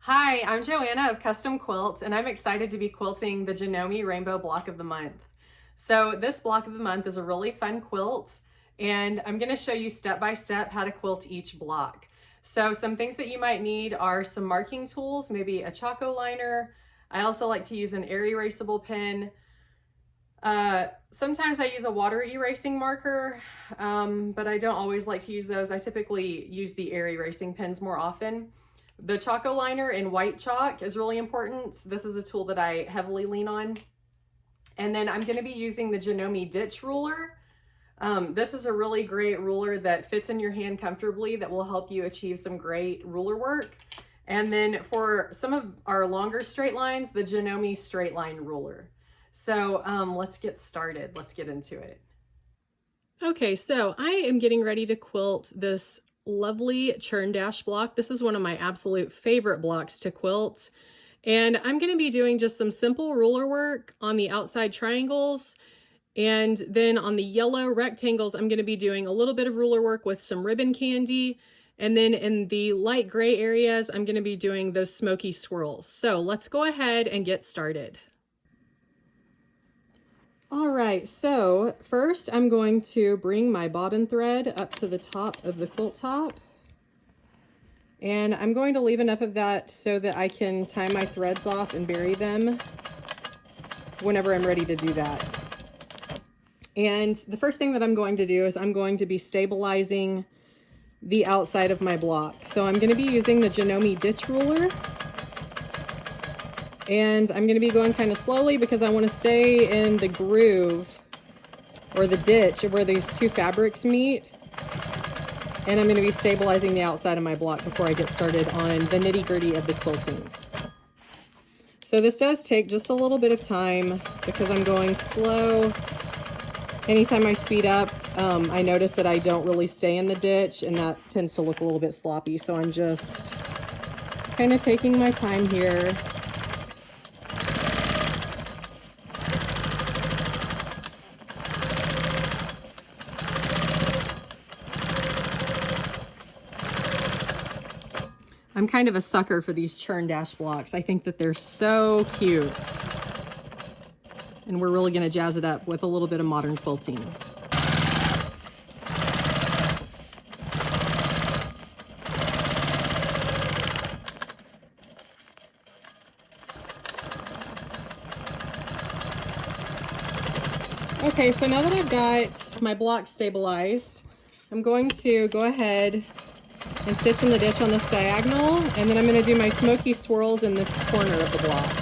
Hi, I'm Joanna of Custom Quilts, and I'm excited to be quilting the Janome Rainbow Block of the Month. So this block of the month is a really fun quilt, and I'm going to show you step by step how to quilt each block. So some things that you might need are some marking tools, maybe a Choco liner. I also like to use an air erasable pen. Sometimes I use a water erasing marker, but I don't always like to use those. I typically use the air erasing pens more often. The Choco liner in white chalk is really important. This is a tool that I heavily lean on. And then I'm going to be using the Janome ditch ruler. This is a really great ruler that fits in your hand comfortably that will help you achieve some great ruler work. And then for some of our longer straight lines, the Janome straight line ruler. So let's get started. Let's get into it. Okay, so I am getting ready to quilt this lovely churn dash block. This is one of my absolute favorite blocks to quilt. And I'm going to be doing just some simple ruler work on the outside triangles. And then on the yellow rectangles, I'm going to be doing a little bit of ruler work with some ribbon candy. And then in the light gray areas, I'm going to be doing those smoky swirls. So let's go ahead and get started. All right, so first I'm going to bring my bobbin thread up to the top of the quilt top. And I'm going to leave enough of that so that I can tie my threads off and bury them whenever I'm ready to do that. And the first thing that I'm going to do is I'm going to be stabilizing the outside of my block. So I'm going to be using the Janome ditch ruler. And I'm going to be going kind of slowly because I want to stay in the groove or the ditch where these two fabrics meet. And I'm going to be stabilizing the outside of my block before I get started on the nitty-gritty of the quilting. So this does take just a little bit of time because I'm going slow. Anytime I speed up, I notice that I don't really stay in the ditch, and that tends to look a little bit sloppy. So I'm just kind of taking my time here. I'm kind of a sucker for these churn dash blocks. I think that they're so cute. And we're really going to jazz it up with a little bit of modern quilting. Okay, so now that I've got my block stabilized, I'm going to go ahead and stitch in the ditch on this diagonal, and then I'm going to do my smoky swirls in this corner of the block,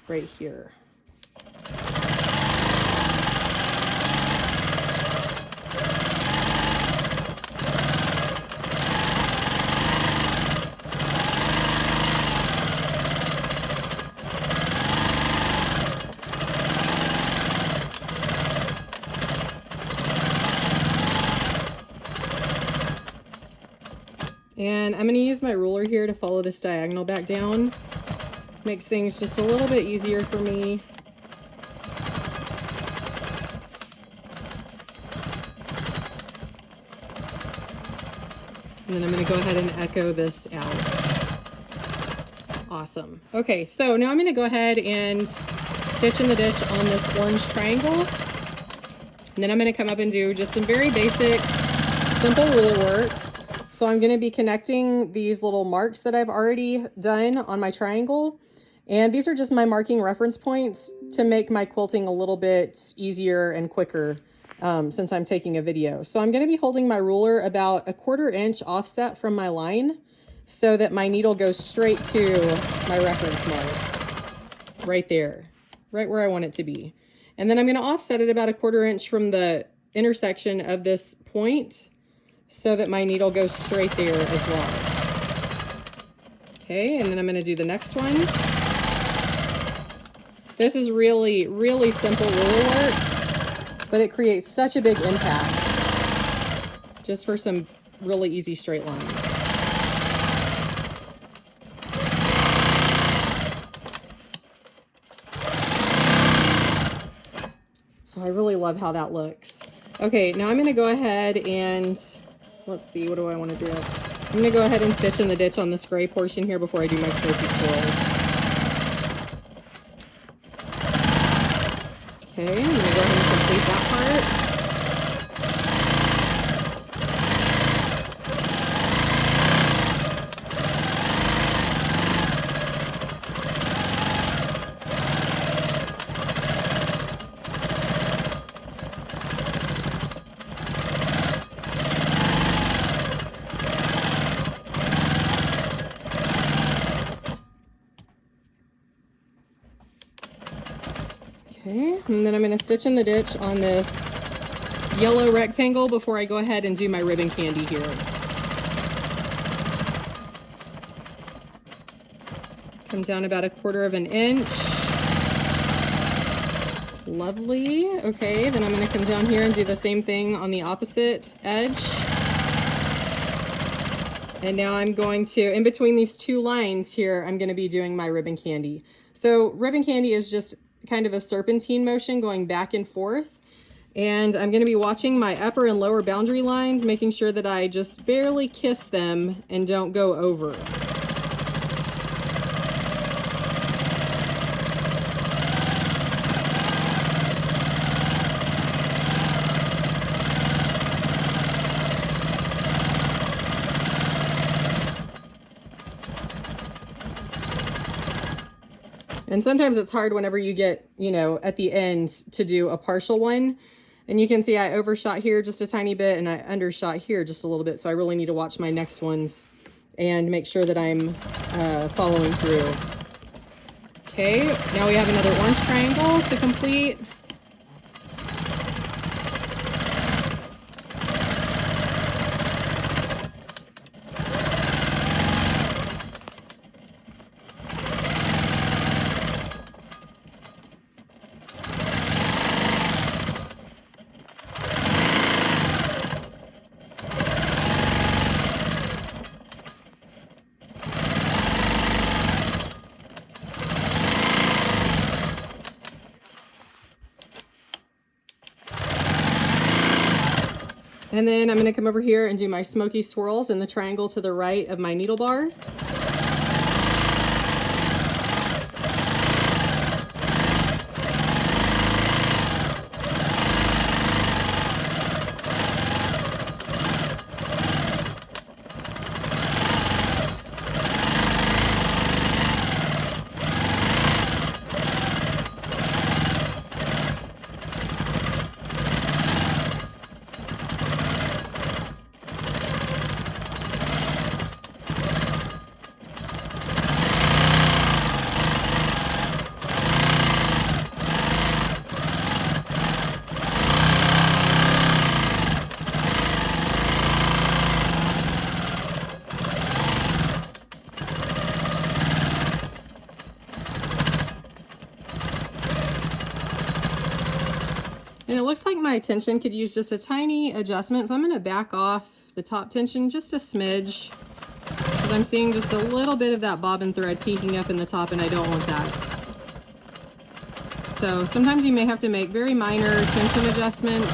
right here. And I'm going to use my ruler here to follow this diagonal back down. Makes things just a little bit easier for me. And then I'm going to go ahead and echo this out. Awesome. Okay, so now I'm going to go ahead and stitch in the ditch on this orange triangle. And then I'm going to come up and do just some very basic, simple ruler work. So I'm going to be connecting these little marks that I've already done on my triangle. And these are just my marking reference points to make my quilting a little bit easier and quicker since I'm taking a video. So I'm going to be holding my ruler about 1/4 inch offset from my line so that my needle goes straight to my reference mark. Right there, right where I want it to be. And then I'm going to offset it about 1/4 inch from the intersection of this point so that my needle goes straight there as well. Okay, and then I'm going to do the next one. This is really, really simple ruler work, but it creates such a big impact just for some really easy straight lines. So I really love how that looks. Okay, now I'm going to go ahead and let's see, what do I want to do? I'm going to go ahead and stitch in the ditch on this gray portion here before I do my smoky swirls. Okay, I'm going to go ahead and complete that part. Okay, and then I'm going to stitch in the ditch on this yellow rectangle before I go ahead and do my ribbon candy here. Come down about 1/4 inch. Lovely. Okay, then I'm going to come down here and do the same thing on the opposite edge. And now I'm going to, in between these two lines here, I'm going to be doing my ribbon candy. So ribbon candy is just kind of a serpentine motion going back and forth. And I'm going to be watching my upper and lower boundary lines, making sure that I just barely kiss them and don't go over. And sometimes it's hard whenever you get, you know, at the end to do a partial one. And you can see I overshot here just a tiny bit and I undershot here just a little bit. So I really need to watch my next ones and make sure that I'm following through. Okay, now we have another orange triangle to complete. And then I'm going to come over here and do my smoky swirls in the triangle to the right of my needle bar. And it looks like my tension could use just a tiny adjustment, so I'm going to back off the top tension just a smidge, because I'm seeing just a little bit of that bobbin thread peeking up in the top, and I don't want that. So sometimes you may have to make very minor tension adjustments.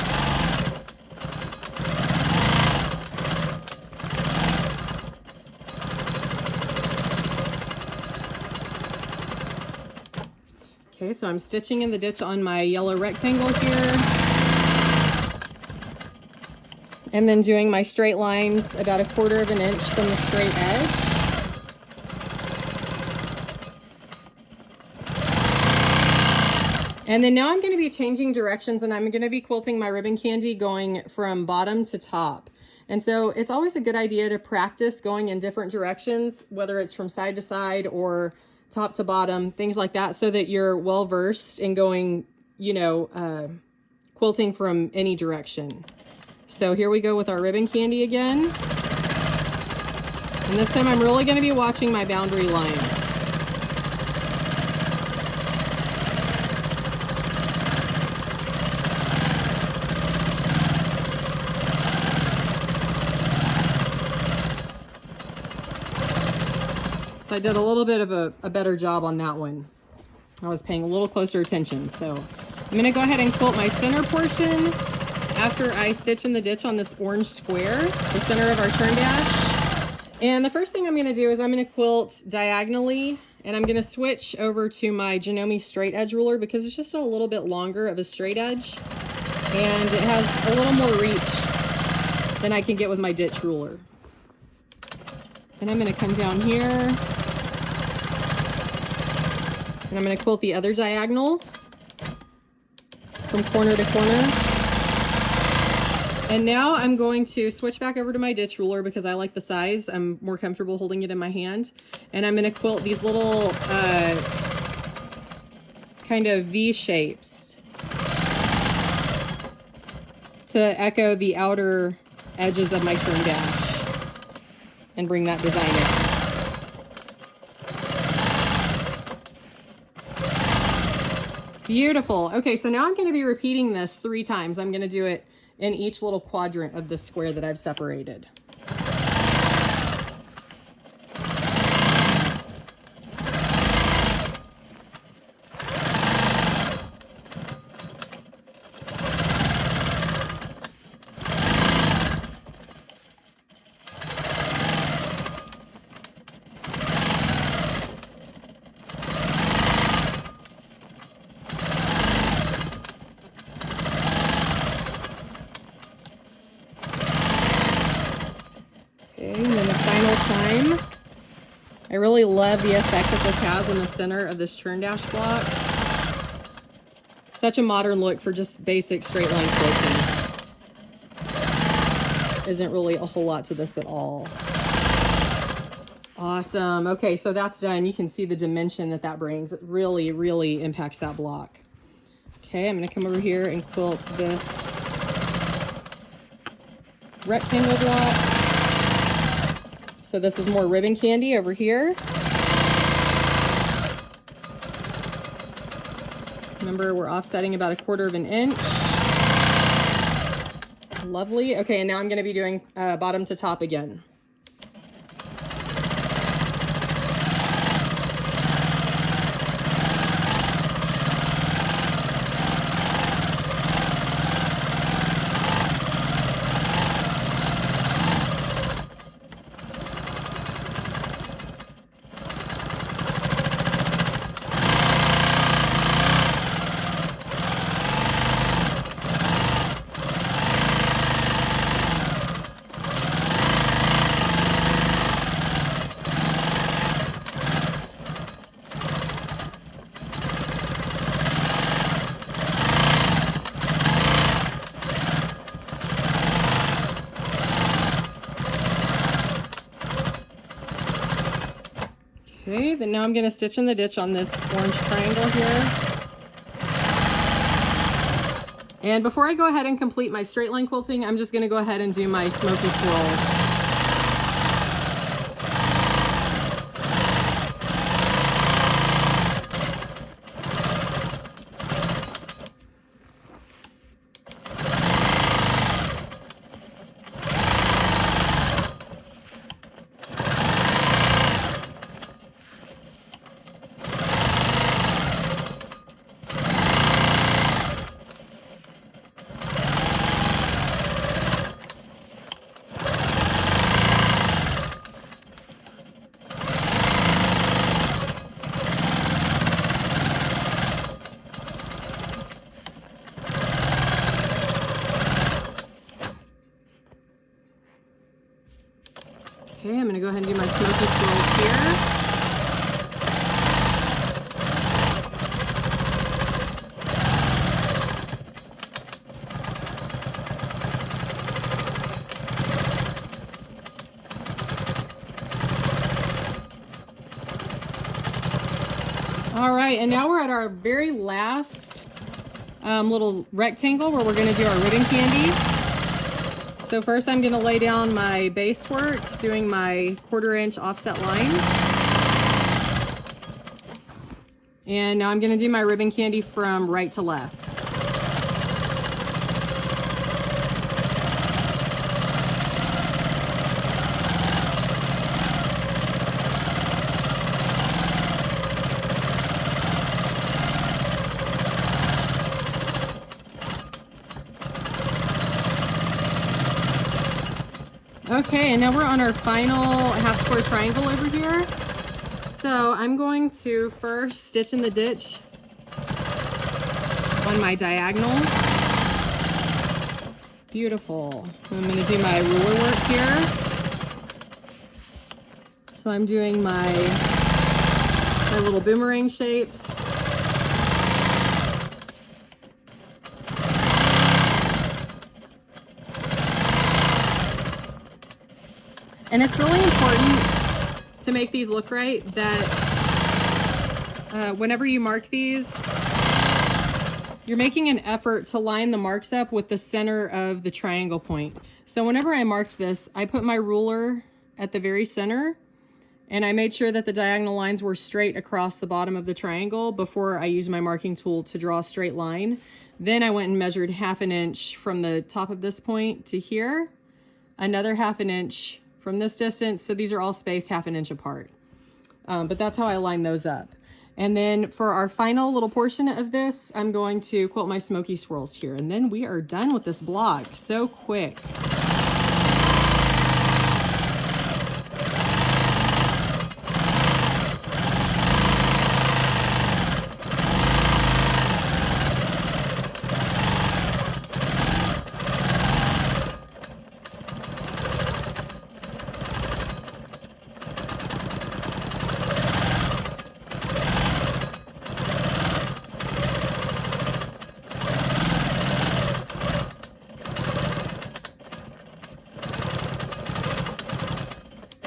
Okay, so I'm stitching in the ditch on my yellow rectangle here. And then doing my straight lines about 1/4 inch from the straight edge. And then now I'm going to be changing directions, and I'm going to be quilting my ribbon candy going from bottom to top. And so it's always a good idea to practice going in different directions, whether it's from side to side or top to bottom, things like that, so that you're well versed in going, you know, quilting from any direction. So here we go with our ribbon candy again. And this time I'm really going to be watching my boundary lines. So I did a little bit of a better job on that one. I was paying a little closer attention. So I'm going to go ahead and quilt my center portion after I stitch in the ditch on this orange square, the center of our turn dash. And the first thing I'm going to do is I'm going to quilt diagonally, and I'm going to switch over to my Janome straight edge ruler because it's just a little bit longer of a straight edge, and it has a little more reach than I can get with my ditch ruler. And I'm going to come down here, and I'm going to quilt the other diagonal from corner to corner. And now I'm going to switch back over to my ditch ruler because I like the size. I'm more comfortable holding it in my hand. And I'm going to quilt these little kind of V shapes to echo the outer edges of my turn dash and bring that design in. Beautiful. Okay, so now I'm going to be repeating this 3 times. I'm going to do it in each little quadrant of the square that I've separated. And then the final time. I really love the effect that this has in the center of this turn dash block. Such a modern look for just basic straight line quilting. Isn't really a whole lot to this at all. Awesome. Okay, so that's done. You can see the dimension that that brings. It really, really impacts that block. Okay, I'm going to come over here and quilt this rectangle block. So this is more ribbon candy over here. Remember, we're offsetting about 1/4 inch. Lovely. Okay, and now I'm going to be doing bottom to top again. Okay, then now I'm going to stitch in the ditch on this orange triangle here. And before I go ahead and complete my straight line quilting, I'm just going to go ahead and do my smoky swirls. Okay, I'm going to go ahead and do my smoky swirls here. All right, and now we're at our very last little rectangle where we're going to do our ribbon candy. So first I'm going to lay down my base work, doing my 1/4 inch offset lines. And now I'm going to do my ribbon candy from right to left. Okay, and now we're on our final half square triangle over here. So I'm going to first stitch in the ditch on my diagonal. Beautiful. I'm going to do my ruler work here. So I'm doing my little boomerang shapes. And it's really important to make these look right that whenever you mark these, you're making an effort to line the marks up with the center of the triangle point. So whenever I marked this, I put my ruler at the very center and I made sure that the diagonal lines were straight across the bottom of the triangle before I used my marking tool to draw a straight line. Then I went and measured 1/2 inch from the top of this point to here, another 1/2 inch from this distance. So these are all spaced 1/2 inch apart. But that's how I line those up. And then for our final little portion of this, I'm going to quilt my smoky swirls here. And then we are done with this block. So quick.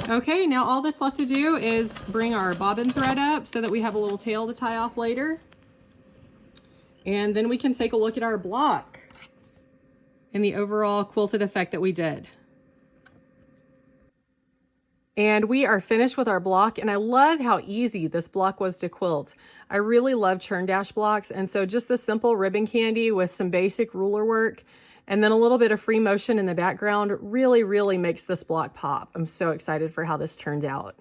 Okay, now all that's left to do is bring our bobbin thread up so that we have a little tail to tie off later. And then we can take a look at our block and the overall quilted effect that we did. And we are finished with our block, and I love how easy this block was to quilt. I really love churn dash blocks, and so just the simple ribbon candy with some basic ruler work and then a little bit of free motion in the background really makes this block pop. I'm so excited for how this turned out.